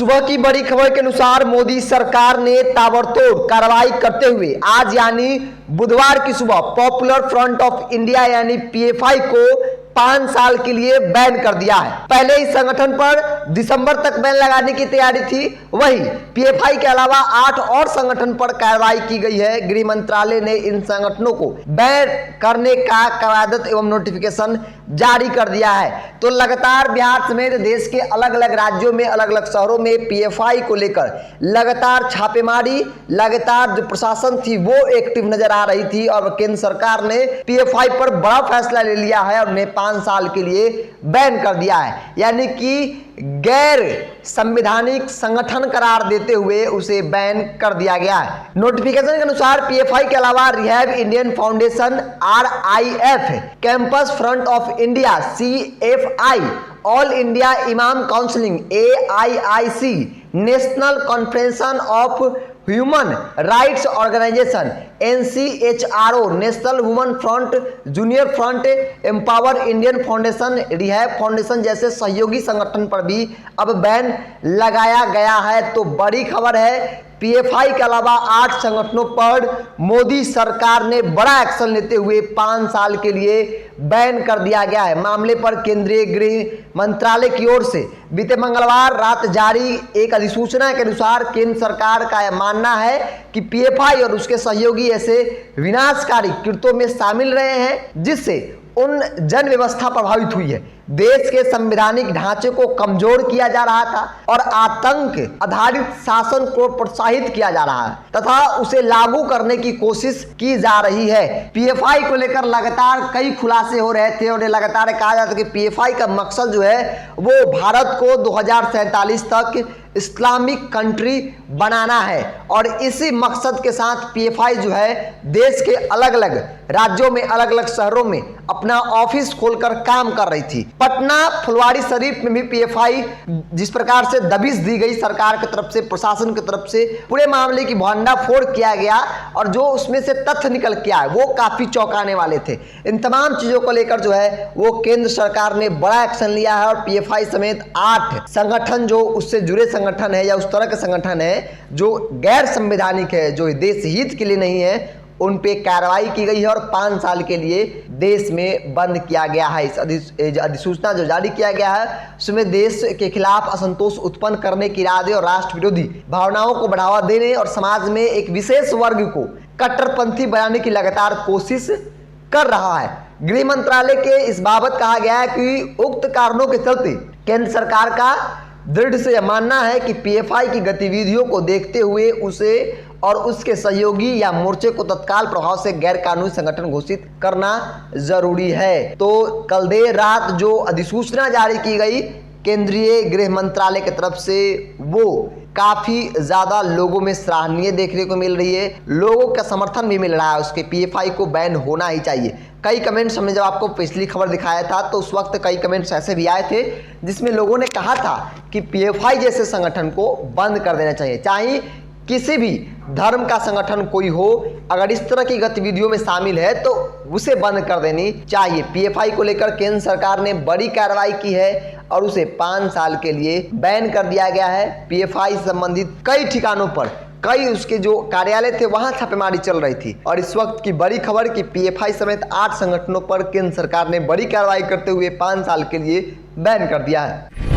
सुबह की बड़ी खबर के अनुसार मोदी सरकार ने ताबड़तोड़ कार्रवाई करते हुए आज यानी बुधवार की सुबह पॉपुलर फ्रंट ऑफ इंडिया यानी पीएफआई को 5 साल के लिए बैन कर दिया है। पहले इस संगठन पर दिसंबर तक बैन लगाने की तैयारी थी। वहीं पीएफआई के अलावा 8 और संगठन पर कार्रवाई की गई है। गृह मंत्रालय ने इन संगठनों को बैन करने का कवायद एवं नोटिफिकेशन जारी कर दिया है। तो लगातार बिहार समेत देश के अलग अलग राज्यों में अलग अलग शहरों में पीएफआई को लेकर लगातार छापेमारी, लगातार जो प्रशासन थी वो एक्टिव नजर आ रही थी और केंद्र सरकार ने पीएफआई पर बड़ा फैसला ले लिया है और उन्हें 5 साल के लिए बैन कर दिया है, यानी कि गैर संवैधानिक संगठन करार देते हुए उसे बैन कर दिया गया है। नोटिफिकेशन के अनुसार पीएफआई के अलावा rehab Indian foundation, RIF, campus front of India, CFI, all India imam counselling, AIIC, national confederation of human rights organization, NCHRO, national women front, junior front, empower Indian foundation, rehab foundation जैसे सहयोगी संगठन पर भी अब ban लगाया गया है। तो बड़ी खबर है, पीएफआई के अलावा 8 संगठनों पर मोदी सरकार ने बड़ा एक्शन लेते हुए 5 साल के लिए बैन कर दिया गया है। मामले पर केंद्रीय गृह मंत्रालय की ओर से बीते मंगलवार रात जारी एक अधिसूचना के अनुसार केंद्र सरकार का यह मानना है कि पीएफआई और उसके सहयोगी ऐसे विनाशकारी कृत्यों में शामिल रहे हैं जिससे उन जन व्यवस्था प्रभावित हुई है। देश के संवैधानिक ढांचे को कमजोर किया जा रहा था और आतंक आधारित शासन को प्रोत्साहित किया जा रहा है तथा उसे लागू करने की कोशिश की जा रही है। पीएफआई को लेकर लगातार कई खुलासे हो रहे थे और लगातार कहा जाता है कि पीएफआई का मकसद जो है वो भारत को 2047 तक इस्लामिक कंट्री बनाना है और इसी मकसद के साथ पीएफआई जो है देश के अलग अलग राज्यों में अलग अलग शहरों में अपना ऑफिस खोलकर काम कर रही थी। पटना फुलवारी शरीफ में भी पीएफआई जिस प्रकार से दबिश दी गई सरकार की तरफ से, प्रशासन की तरफ से, पूरे मामले की भंडाफोड़ किया गया और जो उसमें से तथ्य निकल के आए वो काफी चौंकाने वाले थे। इन तमाम चीजों को लेकर जो है वो केंद्र सरकार ने बड़ा एक्शन लिया है और पीएफआई समेत 8 संगठन जो उससे जुड़े संगठन है या उस तरह के संगठन है जो गैर संवैधानिक है, जो देश हित के लिए नहीं है, उन पे कार्रवाई की गई है और 5 साल के लिए देश में बंद किया गया है। इस अधिसूचना जो जारी किया गया है उसमें देश के खिलाफ असंतोष उत्पन्न करने के इरादे और राष्ट्र विरोधी भावनाओं को बढ़ावा देने और समाज में एक विशेष वर्ग को कट्टरपंथी बनाने की लगातार कोशिश कर रहा है। गृह मंत्रालय के इस बाबत कहा गया है कि उक्त कारणों के चलते केंद्र सरकार का दृढ़ से मानना है कि पीएफआई की गतिविधियों को देखते हुए उसे और उसके सहयोगी या मोर्चे को तत्काल प्रभाव से गैर कानूनी संगठन घोषित करना जरूरी है। तो कल देर रात जो अधिसूचना जारी की गई केंद्रीय गृह मंत्रालय की तरफ से वो काफी ज्यादा लोगों में सराहनीय देखने को मिल रही है, लोगों का समर्थन भी मिल रहा है उसके पीएफआई को बैन होना ही चाहिए। कई कमेंट्स हमने जब आपको पिछली खबर दिखाया था तो उस वक्त कई कमेंट्स ऐसे भी आए थे जिसमें लोगों ने कहा था कि पीएफआई जैसे संगठन को बंद कर देना चाहिए, चाहे किसी भी धर्म का संगठन कोई हो, अगर इस तरह की गतिविधियों में शामिल है तो उसे बंद कर देनी चाहिए। पीएफआई को लेकर केंद्र सरकार ने बड़ी कार्रवाई की है और उसे 5 साल के लिए बैन कर दिया गया है। पीएफआई से संबंधित कई ठिकानों पर कई उसके जो कार्यालय थे वहां छापेमारी चल रही थी और इस वक्त की बड़ी खबर कि पीएफआई समेत 8 संगठनों पर केंद्र सरकार ने बड़ी कार्रवाई करते हुए 5 साल के लिए बैन कर दिया है।